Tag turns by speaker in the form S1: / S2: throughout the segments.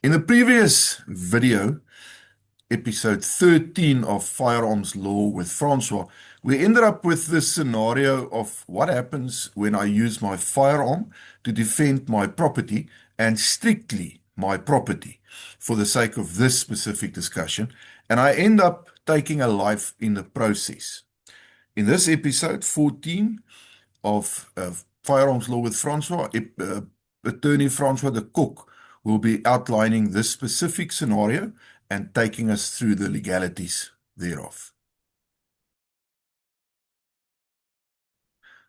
S1: In the previous video, episode 13 of Firearms Law with Francois, we ended up with this scenario of what happens when I use my firearm to defend my property and strictly my property for the sake of this specific discussion, and I end up taking a life in the process. In this episode 14 of Firearms Law with Francois, Attorney Francois de Kock will be outlining this specific scenario and taking us through the legalities thereof.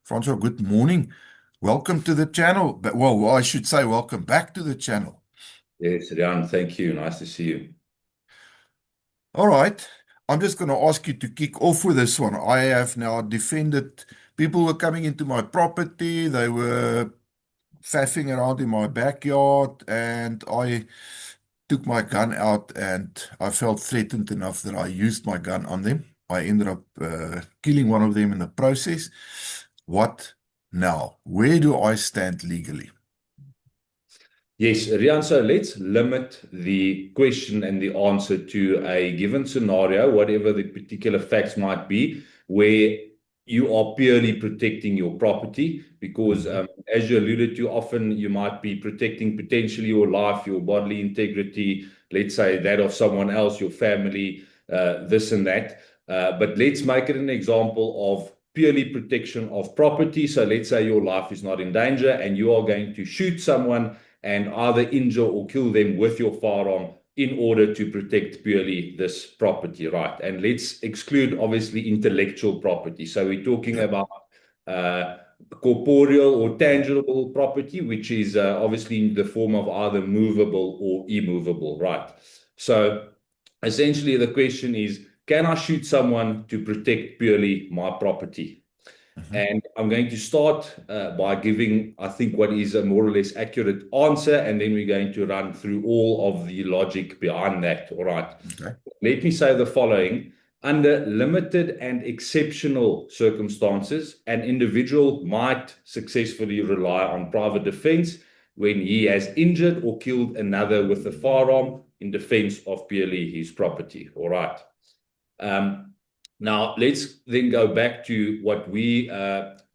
S1: Francois, good morning. Welcome to the channel. Well, I should say welcome back to the channel.
S2: Yes, Rian, thank you. Nice to see you.
S1: All right. I'm just going to ask you to kick off with this one. I have now defended people were coming into my property. They were faffing around in my backyard, and I took my gun out, and I felt threatened enough that I used my gun on them. I ended up killing one of them in the process. What now? Where do I stand legally?
S2: Yes, Rian, so let's limit the question and the answer to a given scenario, whatever the particular facts might be, where you are purely protecting your property, because as you alluded to, often you might be protecting potentially your life, your bodily integrity, let's say that of someone else, your family, this and that. But let's make it an example of purely protection of property. So let's say your life is not in danger and you are going to shoot someone and either injure or kill them with your firearm in order to protect purely this property, right? And let's exclude, obviously, intellectual property. So we're talking about corporeal or tangible property, which is obviously in the form of either movable or immovable, right? So essentially the question is, can I shoot someone to protect purely my property? And I'm going to start by giving, I think, what is a more or less accurate answer, and then we're going to run through all of the logic behind that. All right.
S1: Okay.
S2: Let me say the following. Under limited and exceptional circumstances, an individual might successfully rely on private defense when he has injured or killed another with a firearm in defense of purely his property. All right. Now, let's then go back to what we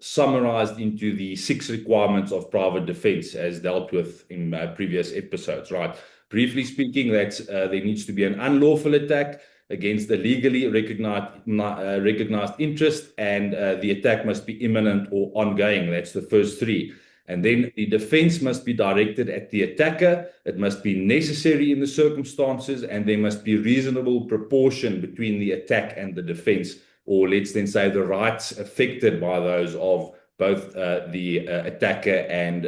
S2: summarized into the 6 requirements of private defense as dealt with in previous episodes, right? Briefly speaking, that's there needs to be an unlawful attack against a legally recognized interest, and the attack must be imminent or ongoing. That's the first 3. And then the defense must be directed at the attacker. It must be necessary in the circumstances, and there must be reasonable proportion between the attack and the defense, or let's then say the rights affected by those of both the attacker and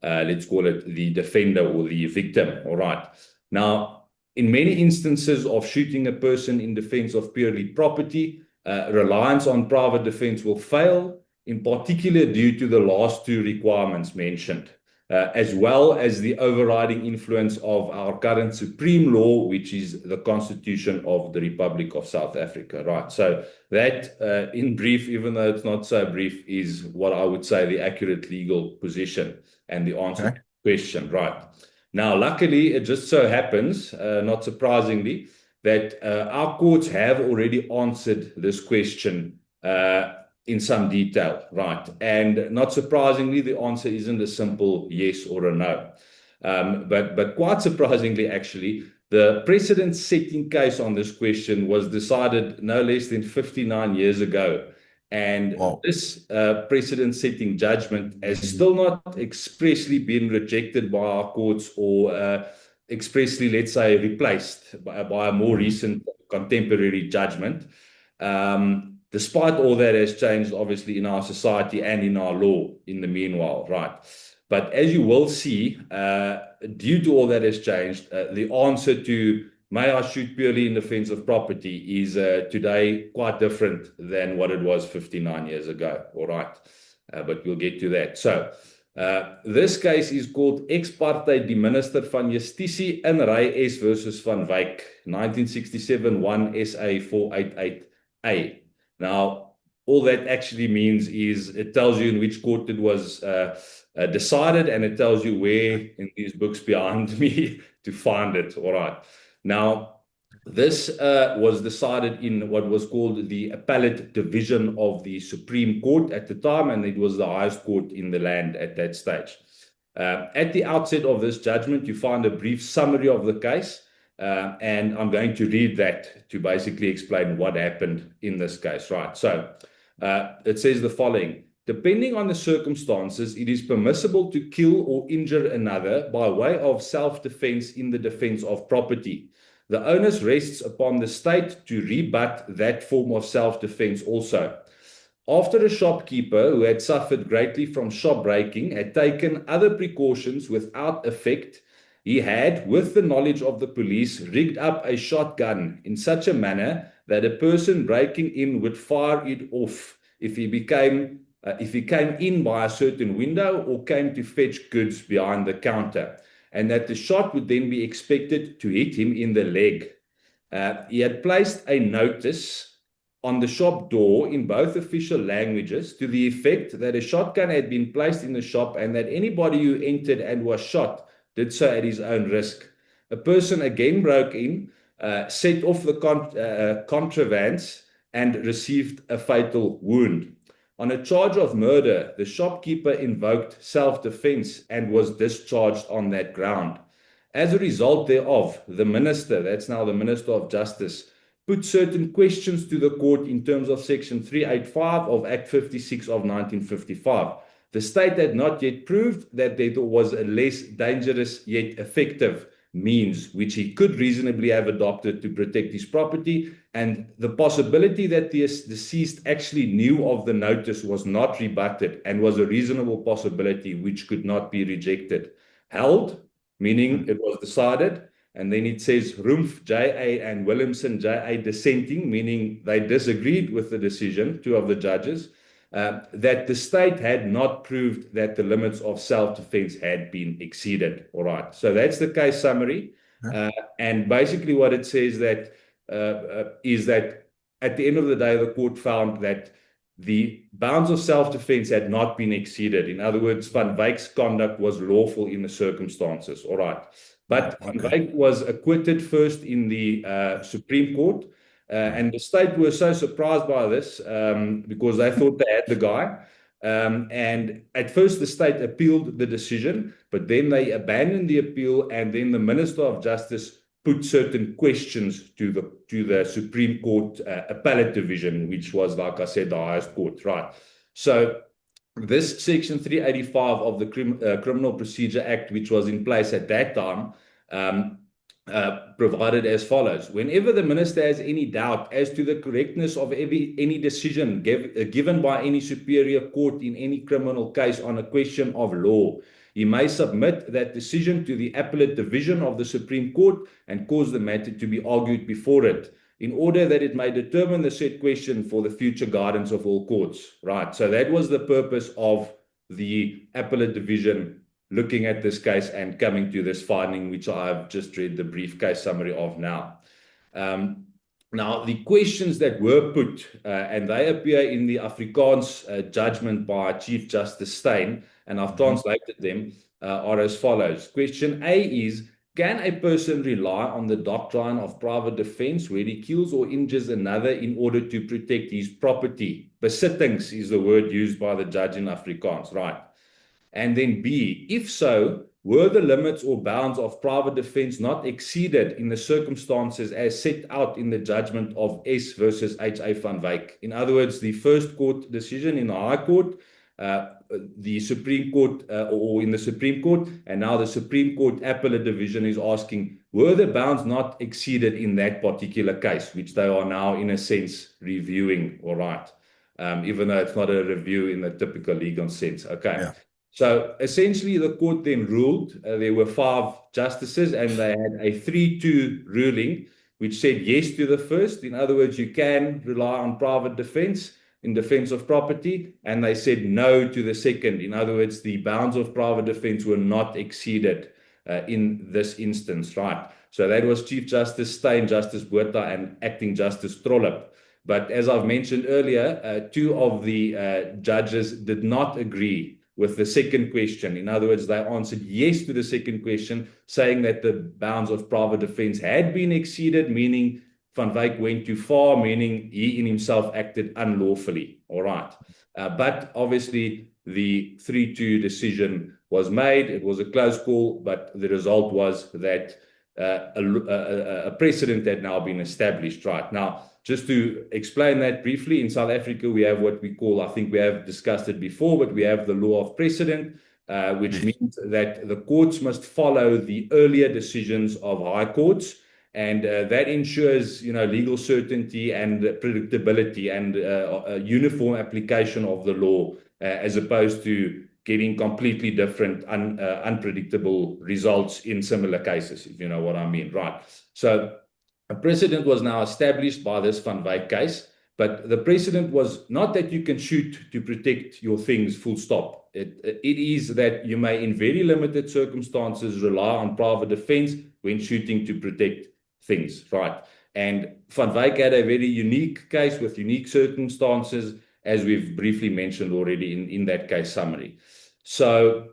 S2: let's call it the defender or the victim. All right. Now, in many instances of shooting a person in defense of purely property, reliance on private defense will fail, in particular due to the last 2 requirements mentioned, as well as the overriding influence of our current supreme law, which is the Constitution of the Republic of South Africa, right? So that, in brief, even though it's not so brief, is what I would say the accurate legal position and the answer to the question, right? Now, luckily, it just so happens, not surprisingly, that our courts have already answered this question in some detail, right? And not surprisingly, the answer isn't a simple yes or a no. But quite surprisingly, actually, the precedent-setting case on this question was decided no less than 59 years ago. And this precedent-setting judgment has still not expressly been rejected by our courts or expressly, let's say, replaced by a more recent contemporary judgment. Despite all that has changed, obviously, in our society and in our law in the meanwhile, right? But as you will see, due to all that has changed, the answer to may I shoot purely in defense of property is today quite different than what it was 59 years ago, all right? But we'll get to that. So this case is called Ex parte die Minister van Justisie in Ry S versus Van Wyk, 1967 1 SA 488A. Now, all that actually means is it tells you in which court it was decided, and it tells you where in these books behind me to find it. All right. Now, this was decided in what was called the Appellate Division of the Supreme Court at the time, and it was the highest court in the land at that stage. At the outset of this judgment, you find a brief summary of the case, and I'm going to read that to basically explain what happened in this case. Right. So it says the following. Depending on the circumstances, it is permissible to kill or injure another by way of self-defense in the defense of property. The onus rests upon the state to rebut that form of self-defense also. After a shopkeeper who had suffered greatly from shop breaking had taken other precautions without effect, he had, with the knowledge of the police, rigged up a shotgun in such a manner that a person breaking in would fire it off if he came in by a certain window or came to fetch goods behind the counter, and that the shot would then be expected to hit him in the leg. He had placed a notice on the shop door in both official languages to the effect that a shotgun had been placed in the shop and that anybody who entered and was shot did so at his own risk. A person again broke in, set off the contraventions, and received a fatal wound. On a charge of murder, the shopkeeper invoked self-defense and was discharged on that ground. As a result thereof, the minister, that's now the Minister of Justice, put certain questions to the court in terms of Section 385 of Act 56 of 1955. The state had not yet proved that there was a less dangerous yet effective means which he could reasonably have adopted to protect his property, and the possibility that the deceased actually knew of the notice was not rebutted and was a reasonable possibility which could not be rejected. Held, meaning it was decided, and then it says Rumpf, J.A. and Williamson, J.A. dissenting, meaning they disagreed with the decision, two of the judges, that the state had not proved that the limits of self-defense had been exceeded. All right. So that's the case summary. And basically what it says that is that at the end of the day, the court found that the bounds of self-defense had not been exceeded. In other words, Van Wyk's conduct was lawful in the circumstances. All right. But Van Wyk was acquitted first in the Supreme Court. And the state were so surprised by this because they thought they had the guy. And at first, the state appealed the decision, but then they abandoned the appeal. And then the Minister of Justice put certain questions to the Supreme Court Appellate Division, which was, like I said, the highest court. Right. So this Section 385 of the Criminal Procedure Act, which was in place at that time, provided as follows. Whenever the minister has any doubt as to the correctness of any decision given by any superior court in any criminal case on a question of law, he may submit that decision to the appellate division of the Supreme Court and cause the matter to be argued before it, in order that it may determine the said question for the future guidance of all courts. Right. So that was the purpose of the appellate division looking at this case and coming to this finding, which I've just read the brief case summary of now. Now, the questions that were put, and they appear in the Afrikaans judgment by Chief Justice Steyn, and I've translated them, are as follows. Question A is, can a person rely on the doctrine of private defense where he kills or injures another in order to protect his property? Besittings is the word used by the judge in Afrikaans, right? And then B, if so, were the limits or bounds of private defense not exceeded in the circumstances as set out in the judgment of S versus H.A. van Wyk? In other words, the first court decision in the High Court, the Supreme Court, or in the Supreme Court, and now the Supreme Court Appellate Division is asking, were the bounds not exceeded in that particular case, which they are now, in a sense, reviewing, all right, even though it's not a review in the typical legal sense. Okay. Yeah. So essentially, the court then ruled, there were 5 justices, and they had a 3-2 ruling, which said yes to the first. In other words, you can rely on private defense in defense of property, and they said no to the second. In other words, the bounds of private defense were not exceeded in this instance, right? So that was Chief Justice Steyn, Justice Botha, and Acting Justice Trollip. But as I've mentioned earlier, 2 of the judges did not agree with the second question. In other words, they answered yes to the second question, saying that the bounds of private defense had been exceeded, meaning Van Wyk went too far, meaning he in himself acted unlawfully. All right. But obviously, the 3-2 decision was made. It was a close call, but the result was that a precedent had now been established. Right. Now, just to explain that briefly, in South Africa, we have what we call, I think we have discussed it before, but we have the law of precedent, which means that the courts must follow the earlier decisions of high courts. And that ensures, legal certainty and predictability and a uniform application of the law, as opposed to getting completely different, unpredictable results in similar cases, if you know what I mean, right? So a precedent was now established by this Van Wyk case, but the precedent was not that you can shoot to protect your things, full stop. It is that you may, in very limited circumstances, rely on private defense when shooting to protect things, right? And Van Wyk had a very unique case with unique circumstances, as we've briefly mentioned already in that case summary. So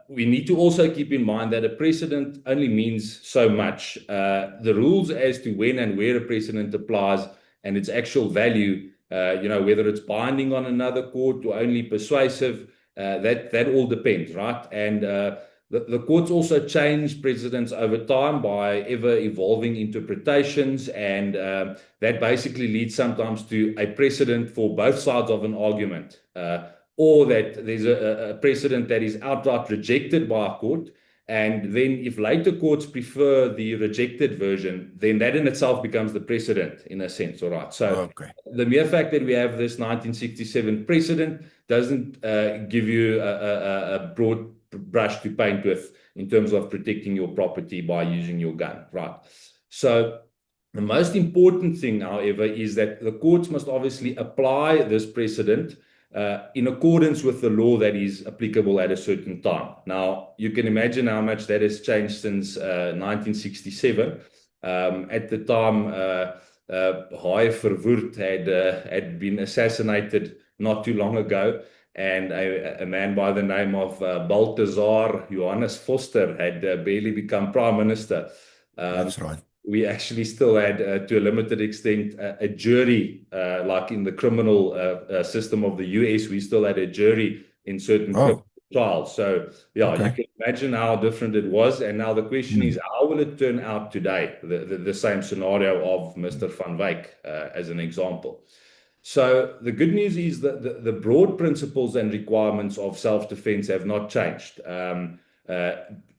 S2: we need to also keep in mind that a precedent only means so much. The rules as to when and where a precedent applies and its actual value, whether it's binding on another court or only persuasive, that all depends, right? And the courts also change precedents over time by ever evolving interpretations, and that basically leads sometimes to a precedent for both sides of an argument, or that there's a precedent that is outright rejected by a court. And then if later courts prefer the rejected version, then that in itself becomes the precedent in a sense, all right? So the mere fact that we have this 1967 precedent doesn't give you a broad brush to paint with in terms of protecting your property by using your gun, right? So the most important thing, however, is that the courts must obviously apply this precedent in accordance with the law that is applicable at a certain time. Now, you can imagine how much that has changed since 1967. At the time, Haai Verwoerd had been assassinated not too long ago, and a man by the name of Balthazar Johannes Foster had barely become prime minister.
S1: That's right.
S2: We actually still had, to a limited extent, a jury, like in the criminal system of the US, we still had a jury in certain trials. So, yeah, you can imagine how different it was. And now the question is, how will it turn out today? The same scenario of Mr. Van Wyk, as an example. So the good news is that the broad principles and requirements of self-defense have not changed.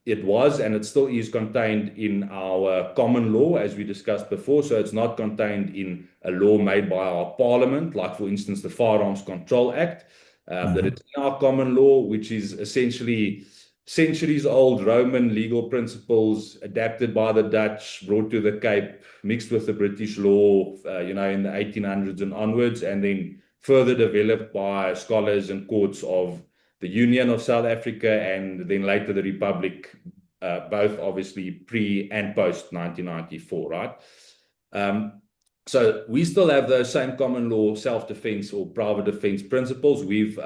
S2: It was and it still is contained in our common law, as we discussed before. So it's not contained in a law made by our parliament, like, for instance, the Firearms Control Act. That it's in our common law, which is essentially centuries-old Roman legal principles adapted by the Dutch, brought to the Cape, mixed with the British law, in the 1800s and onwards, and then further developed by scholars and courts of the Union of South Africa, and then later the Republic, both obviously pre and post 1994, right? So we still have those same common law self-defense or private defense principles. We've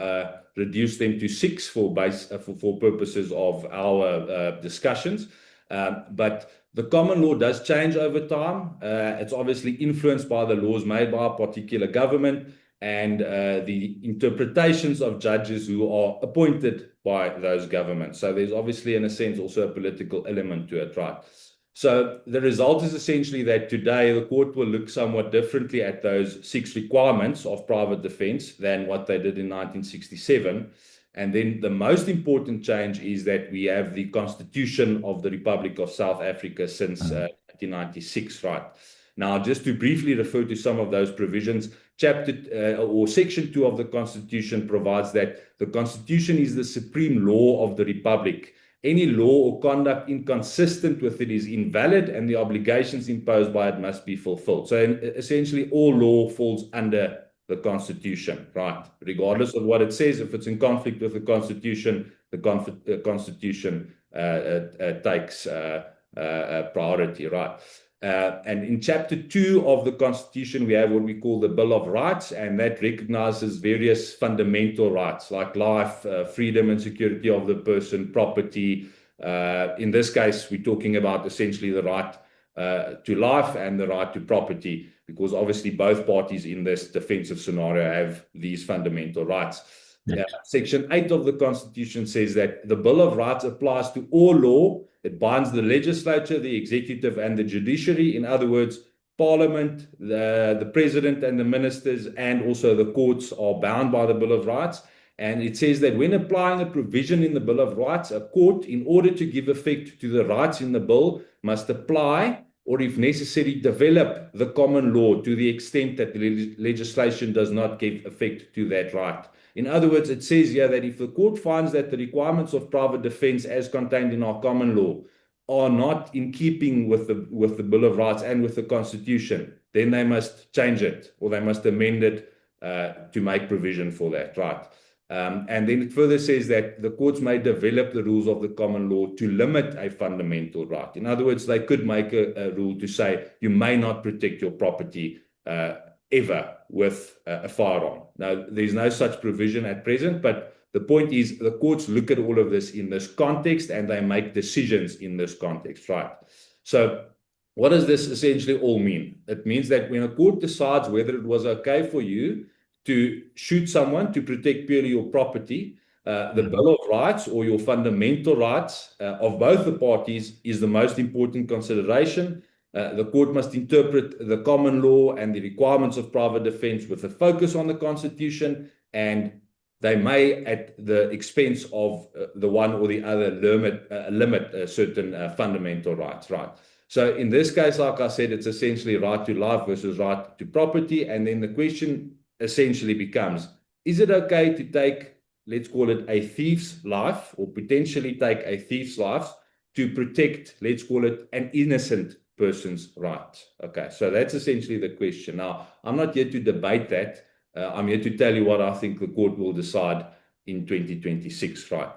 S2: reduced them to 6 for purposes of our discussions. But the common law does change over time. It's obviously influenced by the laws made by a particular government and the interpretations of judges who are appointed by those governments. So there's obviously, in a sense, also a political element to it, right? So the result is essentially that today the court will look somewhat differently at those 6 requirements of private defense than what they did in 1967. And then the most important change is that we have the Constitution of the Republic of South Africa since 1996, right? Now, just to briefly refer to some of those provisions, Section 2 of the Constitution provides that the Constitution is the supreme law of the Republic. Any law or conduct inconsistent with it is invalid, and the obligations imposed by it must be fulfilled. So essentially, all law falls under the Constitution, right? Regardless of what it says, if it's in conflict with the Constitution, the Constitution takes priority, right? And in Chapter 2 of the Constitution, we have what we call the Bill of Rights, and that recognizes various fundamental rights like life, freedom and security of the person, property. In this case, we're talking about essentially the right to life and the right to property, because obviously both parties in this defensive scenario have these fundamental rights.
S1: Yes.
S2: Section 8 of the Constitution says that the Bill of Rights applies to all law. It binds the legislature, the executive, and the judiciary. In other words, Parliament, the President and the ministers, and also the courts are bound by the Bill of Rights. And it says that when applying a provision in the Bill of Rights, a court, in order to give effect to the rights in the bill, must apply, or if necessary, develop the common law to the extent that the legislation does not give effect to that right. In other words, it says here that if the court finds that the requirements of private defense as contained in our common law are not in keeping with the Bill of Rights and with the Constitution, then they must change it, or they must amend it to make provision for that, right? And then it further says that the courts may develop the rules of the common law to limit a fundamental right. In other words, they could make a rule to say you may not protect your property ever with a firearm. Now, there's no such provision at present, but the point is the courts look at all of this in this context and they make decisions in this context, right? So what does this essentially all mean? It means that when a court decides whether it was okay for you to shoot someone to protect purely your property, the Bill of Rights or your fundamental rights of both the parties is the most important consideration. The court must interpret the common law and the requirements of private defense with a focus on the Constitution, and they may, at the expense of the one or the other, limit certain fundamental rights, right? So in this case, like I said, it's essentially right to life versus right to property. And then the question essentially becomes, is it okay to take, let's call it a thief's life, or potentially take a thief's life to protect, let's call it an innocent person's right? Okay, so that's essentially the question. Now, I'm not here to debate that. I'm here to tell you what I think the court will decide in 2026, right?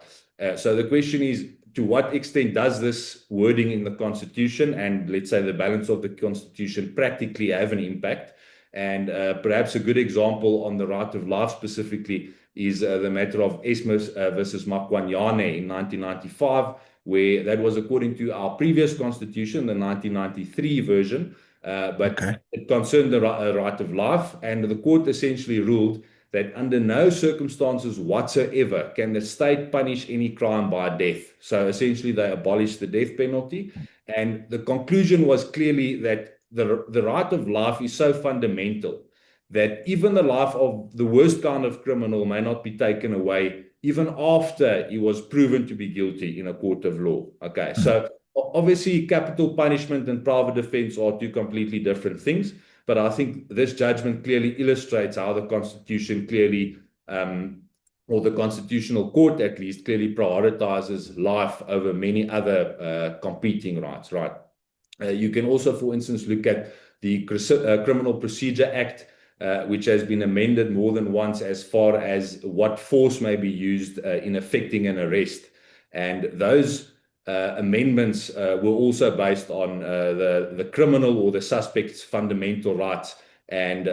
S2: So the question is, to what extent does this wording in the Constitution and, let's say, the balance of the Constitution practically have an impact? And perhaps a good example on the right of life specifically is the matter of Esmes versus Makwanyane in 1995, where that was according to our previous Constitution, the 1993 version, but it concerned the right of life, and the court essentially ruled that under no circumstances whatsoever can the state punish any crime by death. So essentially they abolished the death penalty, and the conclusion was clearly that the right of life is so fundamental that even the life of the worst kind of criminal may not be taken away even after he was proven to be guilty in a court of law. Okay, so obviously capital punishment and private defense are two completely different things, but I think this judgment clearly illustrates how the Constitution clearly, or the Constitutional Court at least, clearly prioritizes life over many other competing rights, right? You can also, for instance, look at the Criminal Procedure Act, which has been amended more than once as far as what force may be used in effecting an arrest. And those amendments were also based on the criminal or the suspect's fundamental rights. And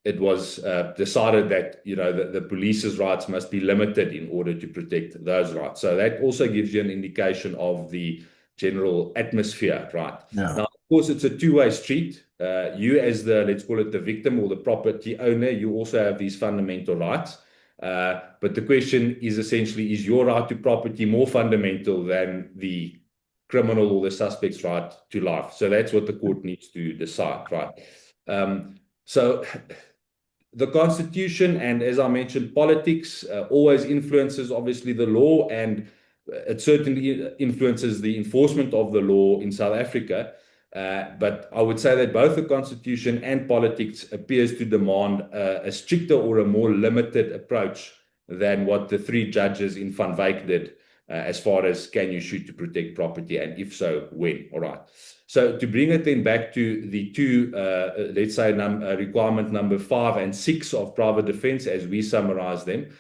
S2: it was decided that, you know, the police's rights must be limited in order to protect those rights. So that also gives you an indication of the general atmosphere, right?
S1: Yeah.
S2: Now, of course, it's a two-way street. You as the, let's call it the victim or the property owner, you also have these fundamental rights. But the question is essentially, is your right to property more fundamental than the criminal or the suspect's right to life? So that's what the court needs to decide, right? So the Constitution, and as I mentioned, politics always influences obviously the law, and it certainly influences the enforcement of the law in South Africa. But I would say that both the Constitution and politics appears to demand a stricter or a more limited approach than what the three judges in Van Wyk did, as far as can you shoot to protect property, and if so, when? All right. So to bring it then back to the two, let's say requirement number 5 and 6 of private defense, as we summarize them,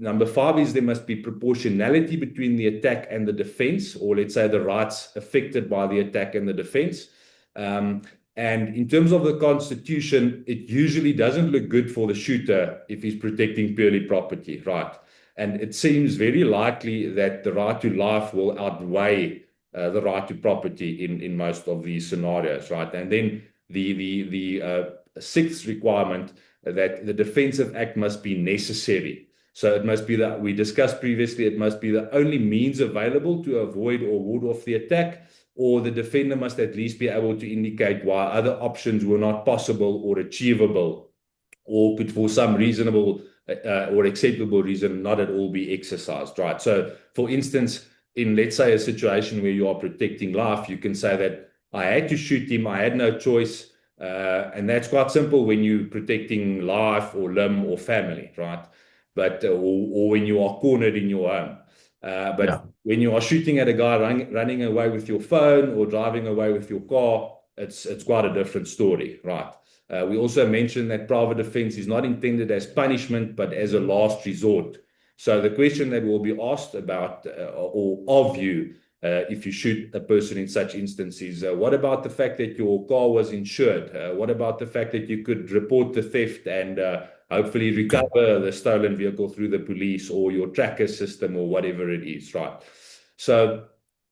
S2: number 5 is there must be proportionality between the attack and the defense, or let's say the rights affected by the attack and the defense. And in terms of the Constitution, it usually doesn't look good for the shooter if he's protecting purely property, right? And it seems very likely that the right to life will outweigh the right to property in most of these scenarios, right? And then the sixth requirement, that the Defensive Act must be necessary. So it must be that we discussed previously, it must be the only means available to avoid or ward off the attack, or the defender must at least be able to indicate why other options were not possible or achievable, or could, for some reasonable or acceptable reason, not at all be exercised, right? So, for instance, in, let's say, a situation where you are protecting life, you can say that I had to shoot him, I had no choice, and that's quite simple when you're protecting life or limb or family, right? But or when you are cornered in your home. But
S1: Yeah.
S2: when you are shooting at a guy running away with your phone or driving away with your car, it's quite a different story, right? We also mentioned that private defense is not intended as punishment, but as a last resort. So the question that will be asked about or of you if you shoot a person in such instances, what about the fact that your car was insured? What about the fact that you could report the theft and hopefully recover the stolen vehicle through the police or your tracker system or whatever it is, right? So,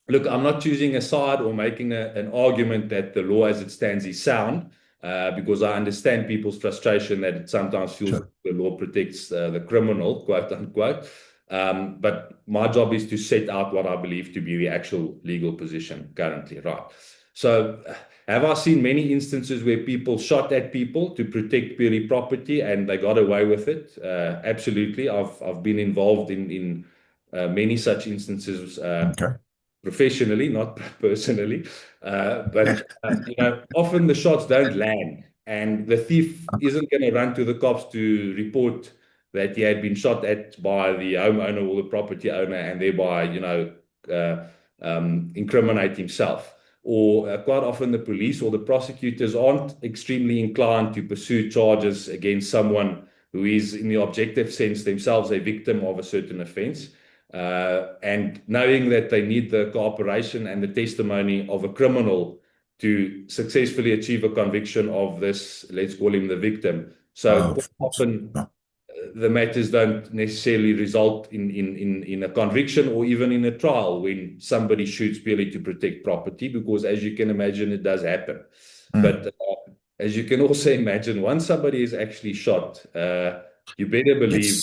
S2: look, I'm not choosing a side or making an argument that the law as it stands is sound, because I understand people's frustration that it sometimes feels
S1: Sure.
S2: like the law protects the criminal, quote unquote. But my job is to set out what I believe to be the actual legal position currently, right? So, have I seen many instances where people shot at people to protect purely property and they got away with it? Absolutely. I've been involved in many such instances
S1: Okay.
S2: professionally, not personally. But often the shots don't land, and the thief isn't going to run to the cops to report that he had been shot at by the homeowner or the property owner, and thereby, incriminate himself. Or quite often the police or the prosecutors aren't extremely inclined to pursue charges against someone who is, in the objective sense, themselves a victim of a certain offense. And knowing that they need the cooperation and the testimony of a criminal to successfully achieve a conviction of this, let's call him the victim. So quite often the matters don't necessarily result in a conviction or even in a trial when somebody shoots purely to protect property, because as you can imagine, it does happen. But as you can also imagine, once somebody is actually shot, you better believe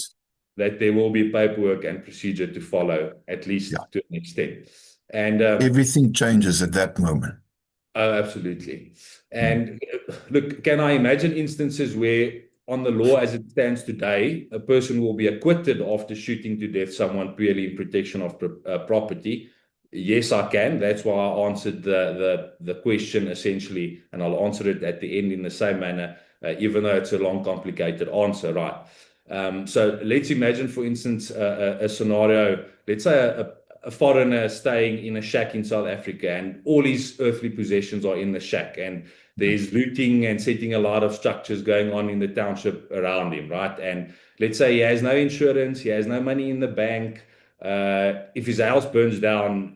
S2: that there will be paperwork and procedure to follow, at least to an extent. And
S1: everything changes at that moment.
S2: Oh, absolutely. And look, can I imagine instances where, on the law as it stands today, a person will be acquitted after shooting to death someone purely in protection of property? Yes, I can. That's why I answered the question essentially, and I'll answer it at the end in the same manner, even though it's a long, complicated answer, right? So let's imagine, for instance, a scenario. Let's say a foreigner staying in a shack in South Africa, and all his earthly possessions are in the shack, and there's looting and setting a lot of structures going on in the township around him, right? And let's say he has no insurance, he has no money in the bank. If his house burns down,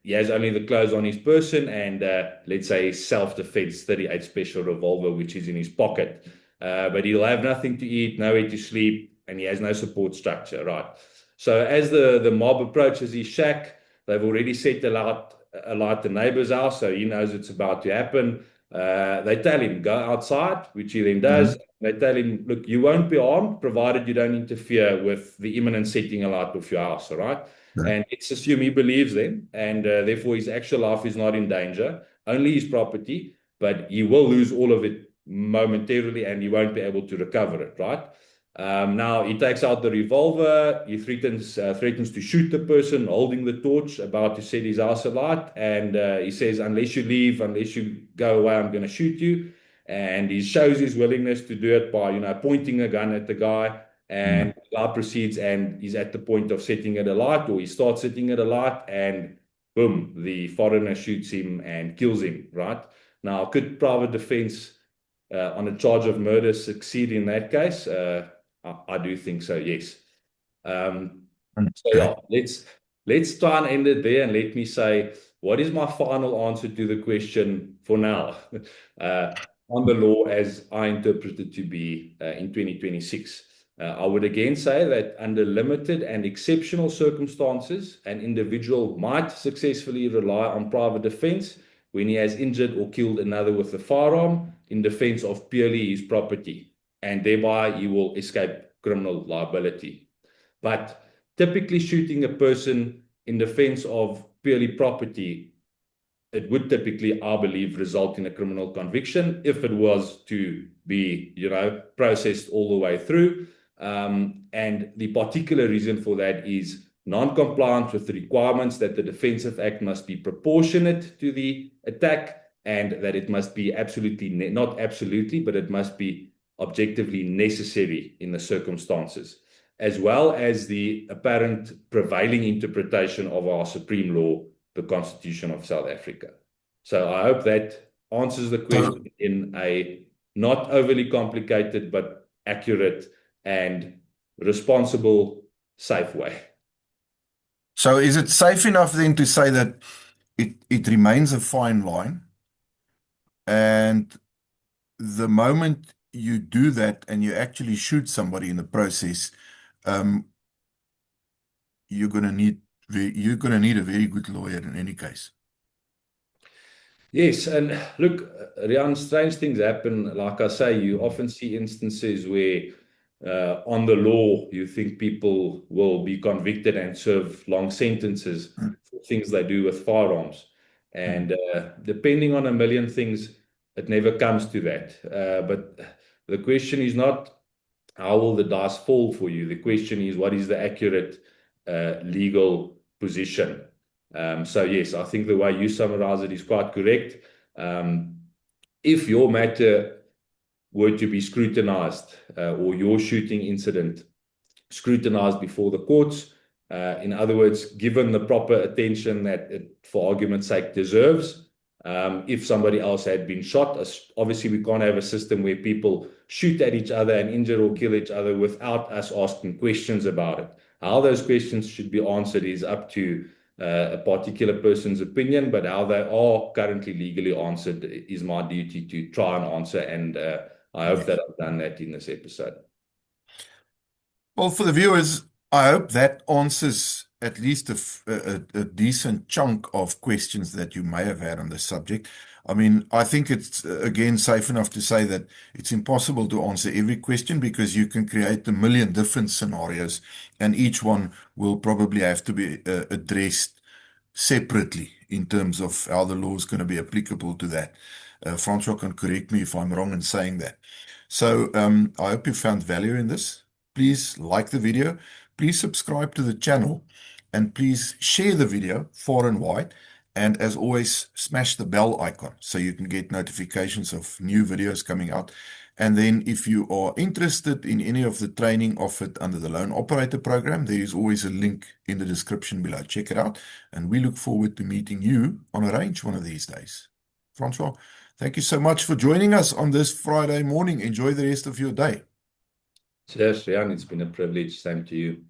S2: he has only the clothes on his person and let's say his self-defense 38 special revolver, which is in his pocket. But he'll have nothing to eat, nowhere to sleep, and he has no support structure, right? So as the mob approaches his shack, they've already set alight the neighbor's house, so he knows it's about to happen. They tell him, go outside, which he then does. They tell him, look, you won't be harmed, provided you don't interfere with the imminent setting alight of your house, all right? And let's assume he believes them, and therefore his actual life is not in danger, only his property, but he will lose all of it momentarily, and he won't be able to recover it, right? Now he takes out the revolver, he threatens to shoot the person holding the torch about to set his house alight, and he says, unless you leave, unless you go away, I'm going to shoot you. And he shows his willingness to do it by, pointing a gun at the guy, and the guy proceeds and he's at the point of setting it alight, or he starts setting it alight, and boom, the foreigner shoots him and kills him, right? Now, could private defense on a charge of murder succeed in that case? I do think so, yes. So yeah, let's try and end it there, and let me say, what is my final answer to the question for now on the law as I interpret it to be in 2026? I would again say that under limited and exceptional circumstances, an individual might successfully rely on private defense when he has injured or killed another with a firearm in defense of purely his property, and thereby he will escape criminal liability. But typically shooting a person in defense of purely property, it would typically, I believe, result in a criminal conviction if it was to be, processed all the way through. And the particular reason for that is non-compliance with the requirements that the Defensive Act must be proportionate to the attack, and that it must be not absolutely, but it must be objectively necessary in the circumstances, as well as the apparent prevailing interpretation of our supreme law, the Constitution of South Africa. So I hope that answers the question in a not overly complicated, but accurate and responsible, safe way.
S1: So is it safe enough then to say that it remains a fine line, and the moment you do that and you actually shoot somebody in the process, you're going to need a very good lawyer in any case?
S2: Yes, and look, Riaan, strange things happen. Like I say, you often see instances where on the law, you think people will be convicted and serve long sentences for things they do with firearms. And depending on a million things, it never comes to that. But the question is not how will the dice fall for you. The question is, what is the accurate legal position? So yes, I think the way you summarize it is quite correct. If your matter were to be scrutinized, or your shooting incident scrutinized before the courts, in other words, given the proper attention that it, for argument's sake, deserves, if somebody else had been shot, obviously we can't have a system where people shoot at each other and injure or kill each other without us asking questions about it. How those questions should be answered is up to a particular person's opinion, but how they are currently legally answered is my duty to try and answer, and I hope that I've done that in this episode.
S1: Well, for the viewers, I hope that answers at least a decent chunk of questions that you may have had on this subject. I mean, I think it's, again, safe enough to say that it's impossible to answer every question, because you can create a million different scenarios, and each one will probably have to be addressed separately in terms of how the law is going to be applicable to that. Francois can correct me if I'm wrong in saying that. So I hope you found value in this. Please like the video, please subscribe to the channel, and please share the video far and wide. And as always, smash the bell icon so you can get notifications of new videos coming out. And then if you are interested in any of the training offered under the Loan Operator Program, there is always a link in the description below. Check it out. And we look forward to meeting you on a range one of these days. Francois, thank you so much for joining us on this Friday morning. Enjoy the rest of your day.
S2: Cheers, Riaan. It's been a privilege. Same to you.